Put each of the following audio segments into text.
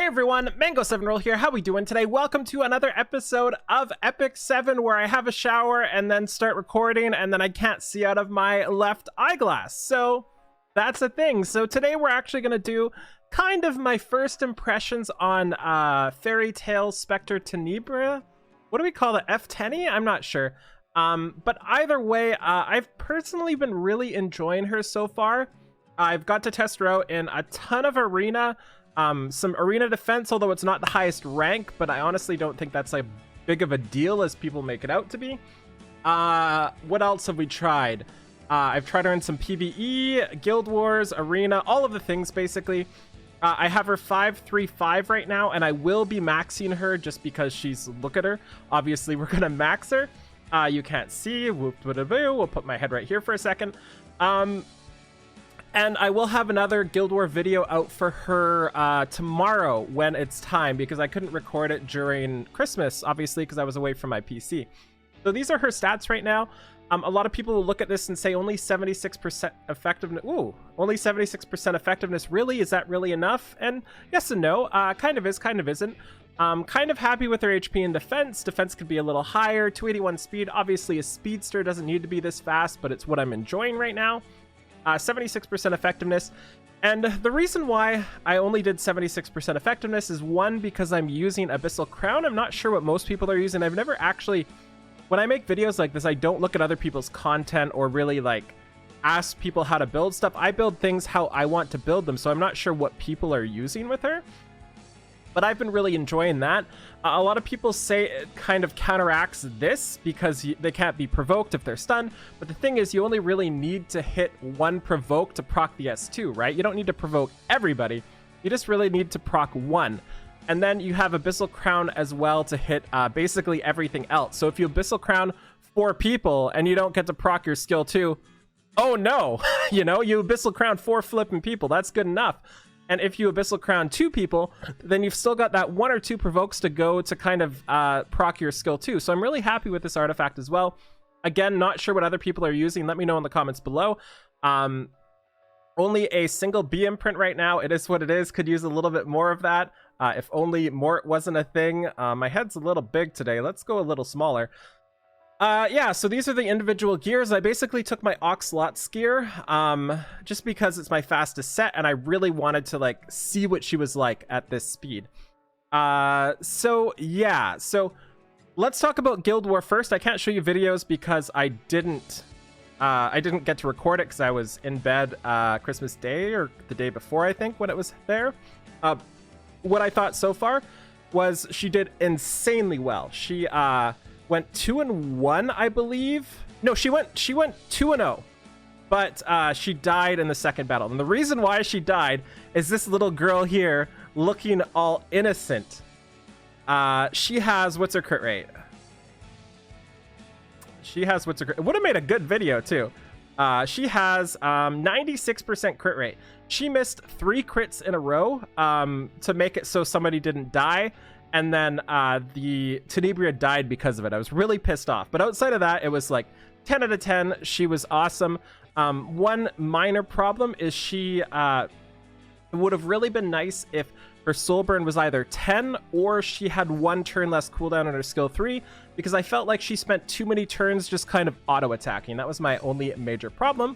everyone, Mango7Roll here. How we doing today? Welcome to another episode of Epic 7 where I have a shower and then start recording and then I can't see out of my left eyeglass. So that's a thing. So today we're actually going to do kind of my first impressions on Fairytale Spectre Tenebria. What do we call it? F10? I'm not sure. But either way, I've personally been really enjoying her so far. I've got to test her out in a ton of arena. Some arena defense, although it's not the highest rank, but I honestly don't think that's like big of a deal as people make it out to be. What else have we tried? I've tried her in some PvE, Guild Wars, arena, all of the things basically. I have her 535 right now, and I will be maxing her just because she's, look at her. Obviously, we're gonna max her. You can't see, we'll put my head right here for a second. And I will have another Guild War video out for her tomorrow when it's time, because I couldn't record it during Christmas, obviously, because I was away from my PC. So these are her stats right now. A lot of people will look at this and say only 76% effectiveness. Ooh, only 76% effectiveness. Really? Is that really enough? And yes and no. Kind of is, kind of isn't. Kind of happy with her HP and defense. Defense could be a little higher. 281 speed. Obviously, a speedster doesn't need to be this fast, but it's what I'm enjoying right now. 76% effectiveness. And the reason why I only did 76% effectiveness is, one, because I'm using Abyssal Crown. I'm not sure what most people are using. I've never actually, when I make videos like this, I don't look at other people's content or really like ask people how to build stuff. I build things how I want to build them, so I'm not sure what people are using with her. But I've been really enjoying that. A lot of people say it kind of counteracts this because they can't be provoked if they're stunned. But the thing is, you only really need to hit one provoke to proc the S2, right? You don't need to provoke everybody. You just really need to proc one. And then you have Abyssal Crown as well to hit basically everything else. So if you Abyssal Crown 4 people and you don't get to proc your skill 2, oh no! You know, you Abyssal Crown 4 flipping people. That's good enough. And if you Abyssal Crown 2 people, then you've still got that 1 or 2 provokes to go to kind of proc your skill 2. So I'm really happy with this artifact as well. Again, not sure what other people are using. Let me know in the comments below. Only a single B imprint right now. It is what it is. Could use a little bit more of that. If only Mort wasn't a thing. My head's a little big today. Let's go a little smaller. Yeah, so these are the individual gears. I basically took my Oxlot's gear, just because it's my fastest set, and I really wanted to, like, see what she was like at this speed. So, yeah. So, let's talk about Guild War first. I can't show you videos because I didn't get to record it because I was in bed, Christmas Day, or the day before, I think, when it was there. What I thought so far was she did insanely well. She, went 2-1, I believe. No, she went 2-0, but she died in the second battle. And the reason why she died is this little girl here looking all innocent. She has, what's her crit rate? She has, what's her crit? It would have made a good video too. She has 96% crit rate. She missed 3 crits in a row to make it so somebody didn't die. And then the Tenebria died because of it. I was really pissed off. But outside of that, it was like 10 out of 10. She was awesome. One minor problem is she it would have really been nice if her soul burn was either 10 or she had 1 turn less cooldown on her skill 3, because I felt like she spent too many turns just kind of auto-attacking. That was my only major problem.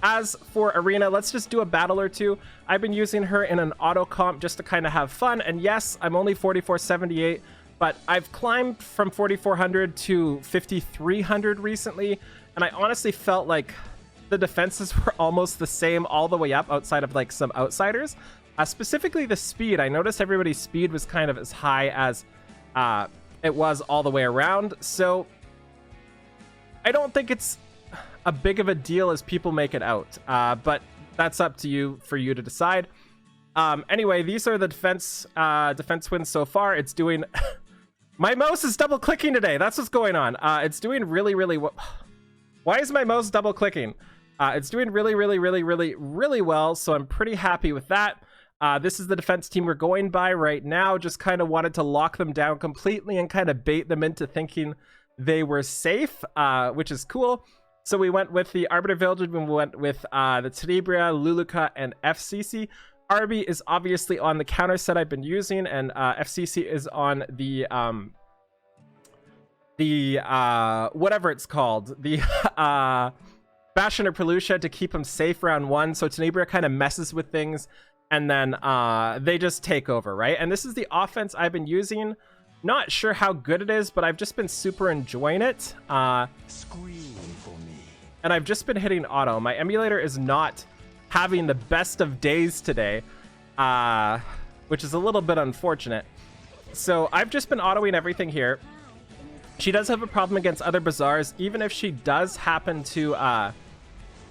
As for arena, let's just do a battle or two. I've been using her in an auto comp just to kind of have fun. And yes, I'm only 4478, but I've climbed from 4400 to 5300 recently. And I honestly felt like the defenses were almost the same all the way up, outside of like some outsiders. Specifically the speed. I noticed everybody's speed was kind of as high as it was all the way around. So I don't think it's a big of a deal as people make it out, but that's up to you for you to decide. Anyway, these are the defense wins so far. It's doing my mouse is double clicking today. That's what's going on. It's doing really well. Why is my mouse double clicking? It's doing really well, so I'm pretty happy with that. This is the defense team we're going by right now. Just kind of wanted to lock them down completely and kind of bait them into thinking they were safe, which is cool. So we went with the Arbiter Village, we went with the Tenebria, Luluka, and FCC. Arby is obviously on the counter set I've been using, and FCC is on the whatever it's called, the Bastion or Pelucia to keep him safe round 1. So Tenebria kind of messes with things, and then they just take over, right? And this is the offense I've been using. Not sure how good it is, but I've just been super enjoying it. Scream for me. And I've just been hitting auto. My emulator is not having the best of days today, which is a little bit unfortunate. So I've just been autoing everything here. She does have a problem against other Bazaars. Even if she does happen to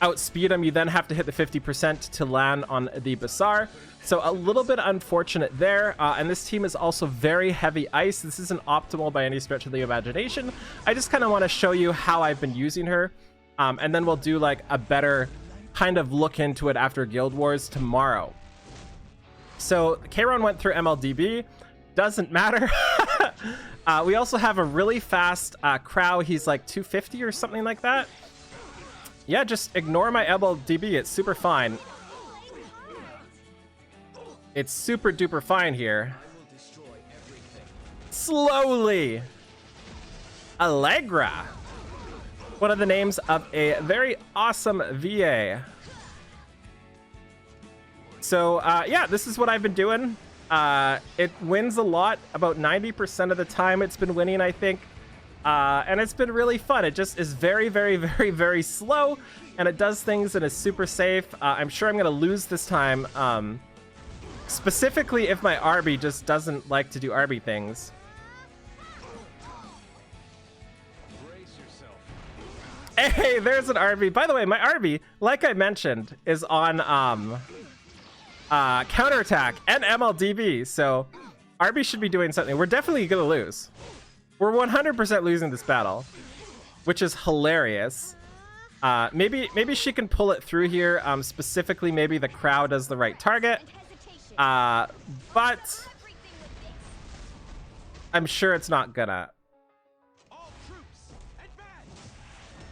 outspeed him, you then have to hit the 50% to land on the Bazaar. So a little bit unfortunate there. And this team is also very heavy ice. This isn't optimal by any stretch of the imagination. I just kind of want to show you how I've been using her. And then we'll do like a better kind of look into it after Guild Wars tomorrow. So Kayron went through MLDB. Doesn't matter. We also have a really fast Crow. He's like 250 or something like that. Yeah, just ignore my MLDB. It's super fine. It's super duper fine here. Slowly. Allegra. One of the names of a very awesome VA. So, yeah, this is what I've been doing. It wins a lot. About 90% of the time it's been winning, I think. And it's been really fun. It just is very, very, very, very slow. And it does things and is super safe. I'm sure I'm going to lose this time. Specifically if my Arby just doesn't like to do Arby things. Hey, there's an Arby. By the way, my Arby, like I mentioned, is on counterattack and MLDB. So Arby should be doing something. We're definitely going to lose. We're 100% losing this battle, which is hilarious. Maybe she can pull it through here. Specifically, maybe the Crow does the right target. But I'm sure it's not gonna.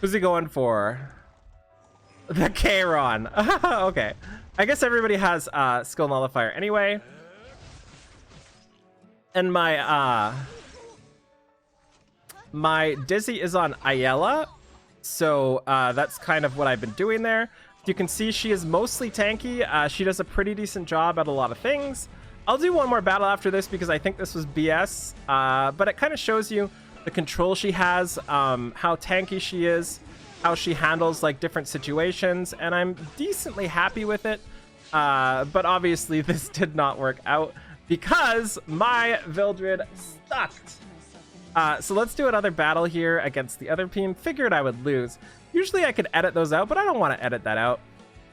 Who's he going for? The Kayron. Okay. I guess everybody has skill nullifier anyway. And my my Dizzy is on Ayala. So that's kind of what I've been doing there. You can see she is mostly tanky. She does a pretty decent job at a lot of things. I'll do one more battle after this because I think this was BS. But it kind of shows you the control she has, how tanky she is, how she handles like different situations, and I'm decently happy with it. But obviously this did not work out because my Vildred sucked. So let's do another battle here against the other team. Figured I would lose. Usually I could edit those out, but I don't want to edit that out.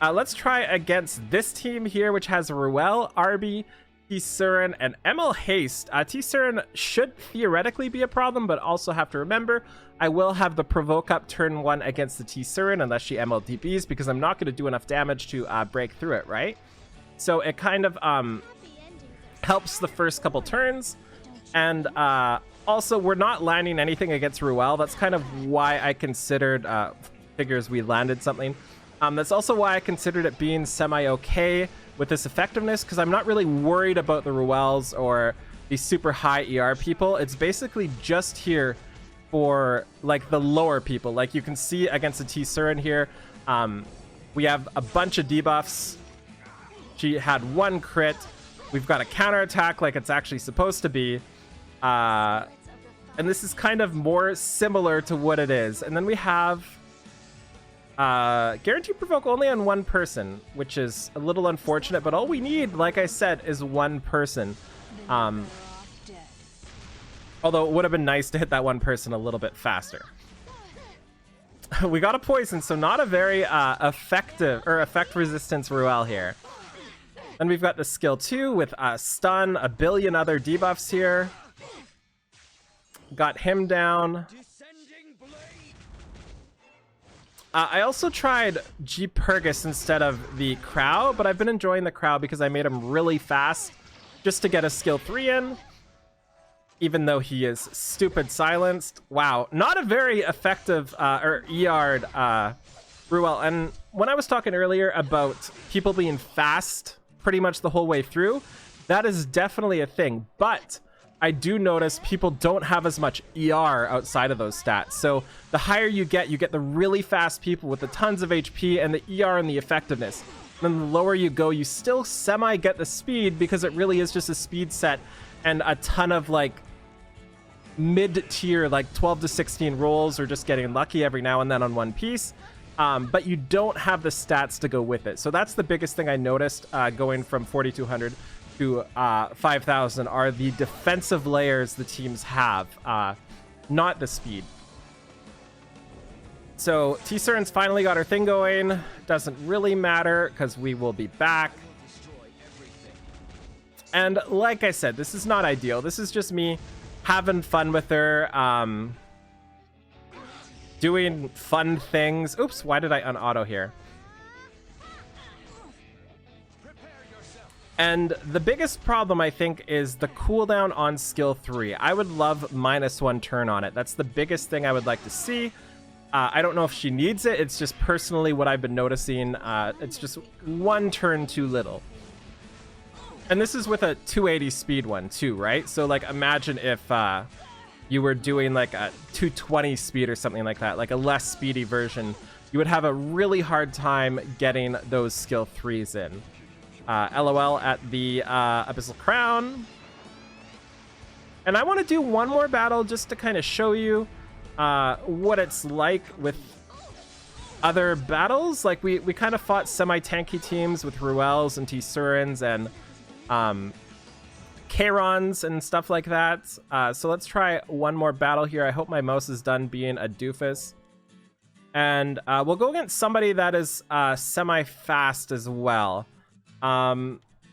Let's try against this team here, which has Ruel, Arby, T-Surin, and ML Haste. T-Surin should theoretically be a problem, but also have to remember, I will have the Provoke up turn 1 against the T-Surin unless she MLDBs, because I'm not going to do enough damage to break through it, right? So it kind of helps the first couple turns. And also, we're not landing anything against Ruel. That's kind of why I considered, figures we landed something. That's also why I considered it being semi-okay with this effectiveness, because I'm not really worried about the Ruels or the super high ER people. It's basically just here for, like, the lower people. Like, you can see against the T-Surin here, we have a bunch of debuffs. She had 1 crit. We've got a counterattack like it's actually supposed to be. And this is kind of more similar to what it is. And then we have guaranteed provoke only on 1 person, which is a little unfortunate, but all we need, like I said, is 1 person. Although it would have been nice to hit that 1 person a little bit faster. We got a poison, so not a very effective or effect resistance Ruel here. Then we've got the skill 2 with stun, a billion other debuffs here. Got him down. I also tried G Purgus instead of the Crow, but I've been enjoying the Crow because I made him really fast just to get a skill 3 in, even though he is stupid silenced. Wow, not a very effective or ER'd Ruel. And when I was talking earlier about people being fast pretty much the whole way through, that is definitely a thing. But I do notice people don't have as much ER outside of those stats. So the higher you get the really fast people with the tons of HP and the ER and the effectiveness. Then the lower you go, you still semi get the speed because it really is just a speed set and a ton of like mid-tier, like 12 to 16 rolls or just getting lucky every now and then on one piece. But you don't have the stats to go with it. So that's the biggest thing I noticed going from 4,200 to 5,000 are the defensive layers the teams have, not the speed. So T-Sern's finally got her thing going. Doesn't really matter because we will be back. And like I said, this is not ideal. This is just me having fun with her, doing fun things. Oops, why did I unauto here? And the biggest problem, I think, is the cooldown on skill 3. I would love -1 turn on it. That's the biggest thing I would like to see. I don't know if she needs it. It's just personally what I've been noticing. It's just 1 turn too little. And this is with a 280 speed one too, right? So like imagine if you were doing like a 220 speed or something like that, like a less speedy version. You would have a really hard time getting those skill 3s in. LOL at the Abyssal Crown. And I want to do one more battle just to kind of show you what it's like with other battles. Like we kind of fought semi-tanky teams with Ruels and T-Serens and Chaerons and stuff like that. So let's try one more battle here. I hope my mouse is done being a doofus. And we'll go against somebody that is semi-fast as well.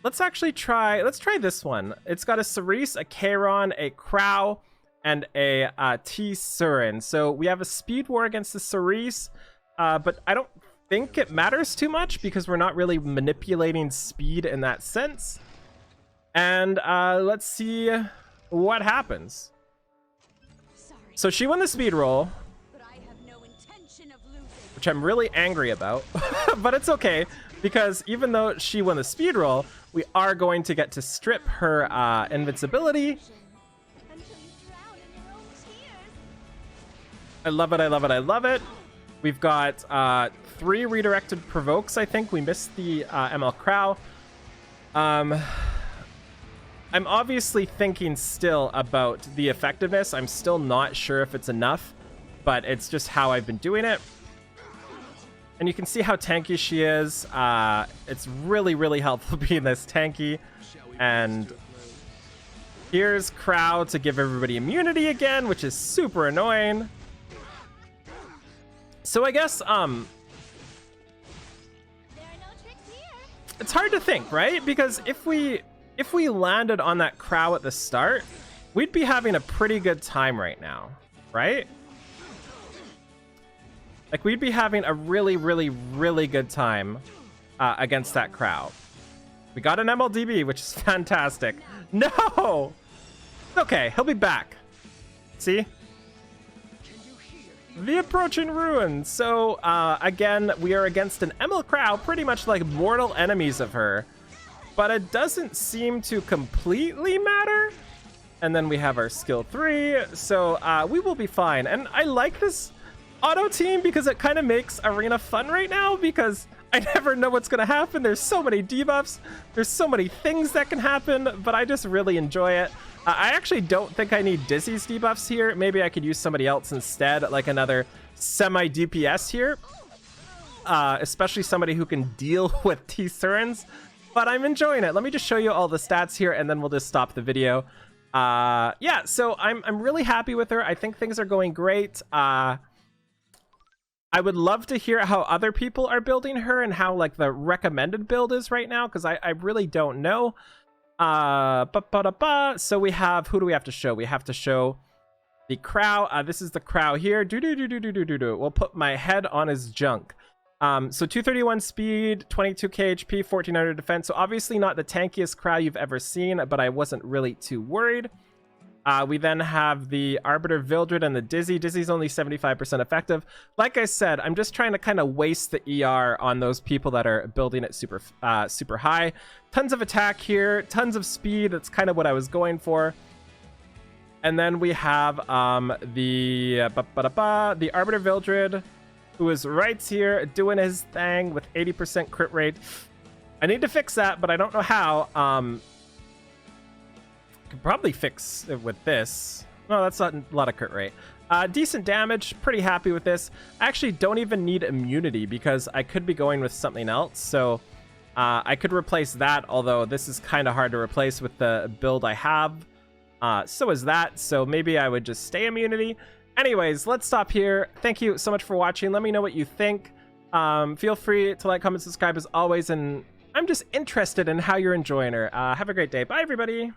Let's try this one. It's got a Cerise, a Chaeron, a Crow, and a T-Seren. So we have a speed war against the Cerise, but I don't think it matters too much because we're not really manipulating speed in that sense. And let's see what happens. So she won the speed roll, which I'm really angry about, but it's okay. Because even though she won the speed roll, we are going to get to strip her invincibility. I love it, I love it, I love it. We've got 3 redirected provokes, I think. We missed the ML Crow. I'm obviously thinking still about the effectiveness. I'm still not sure if it's enough, but it's just how I've been doing it. And you can see how tanky she is. It's really, really helpful being this tanky. And here's Crow to give everybody immunity again, which is super annoying. So I guess, it's hard to think, right? Because if we landed on that Crow at the start, we'd be having a pretty good time right now, right? Like, we'd be having a really, really, really good time against that Crow. We got an MLDB, which is fantastic. No! Okay, he'll be back. See? The approaching ruins. So, again, we are against an ML Crow, pretty much like mortal enemies of her. But it doesn't seem to completely matter. And then we have our skill 3, so we will be fine. And I like this auto team because it kind of makes arena fun right now, because I never know what's gonna happen. There's so many debuffs, there's so many things that can happen, but I just really enjoy it. I actually don't think I need Dizzy's debuffs here. Maybe I could use somebody else instead, like another semi DPS here, especially somebody who can deal with T-Serens. But I'm enjoying it. Let me just show you all the stats here, and then we'll just stop the video. Yeah, so I'm really happy with her. I think things are going great. I would love to hear how other people are building her and how like the recommended build is right now, because I really don't know. So we have, who do we have to show? We have to show the Crow. This is the Crow here. We'll put my head on his junk. So 231 speed, 22k HP, 1400 defense. So obviously not the tankiest Crow you've ever seen, but I wasn't really too worried. We then have the Arbiter Vildred and the Dizzy. Dizzy's only 75% effective. Like I said, I'm just trying to kind of waste the ER on those people that are building it super high. Tons of attack here, tons of speed. That's kind of what I was going for. And then we have the Arbiter Vildred, who is right here doing his thing with 80% crit rate. I need to fix that, but I don't know how. Could probably fix it with this. No, that's not a lot of crit rate. Decent damage, pretty happy with this. I actually don't even need immunity because I could be going with something else. So I could replace that, although this is kind of hard to replace with the build I have. So is that. So maybe I would just stay immunity. Anyways, let's stop here. Thank you so much for watching. Let me know what you think. Feel free to like, comment, subscribe as always. And I'm just interested in how you're enjoying her. Have a great day. Bye, everybody.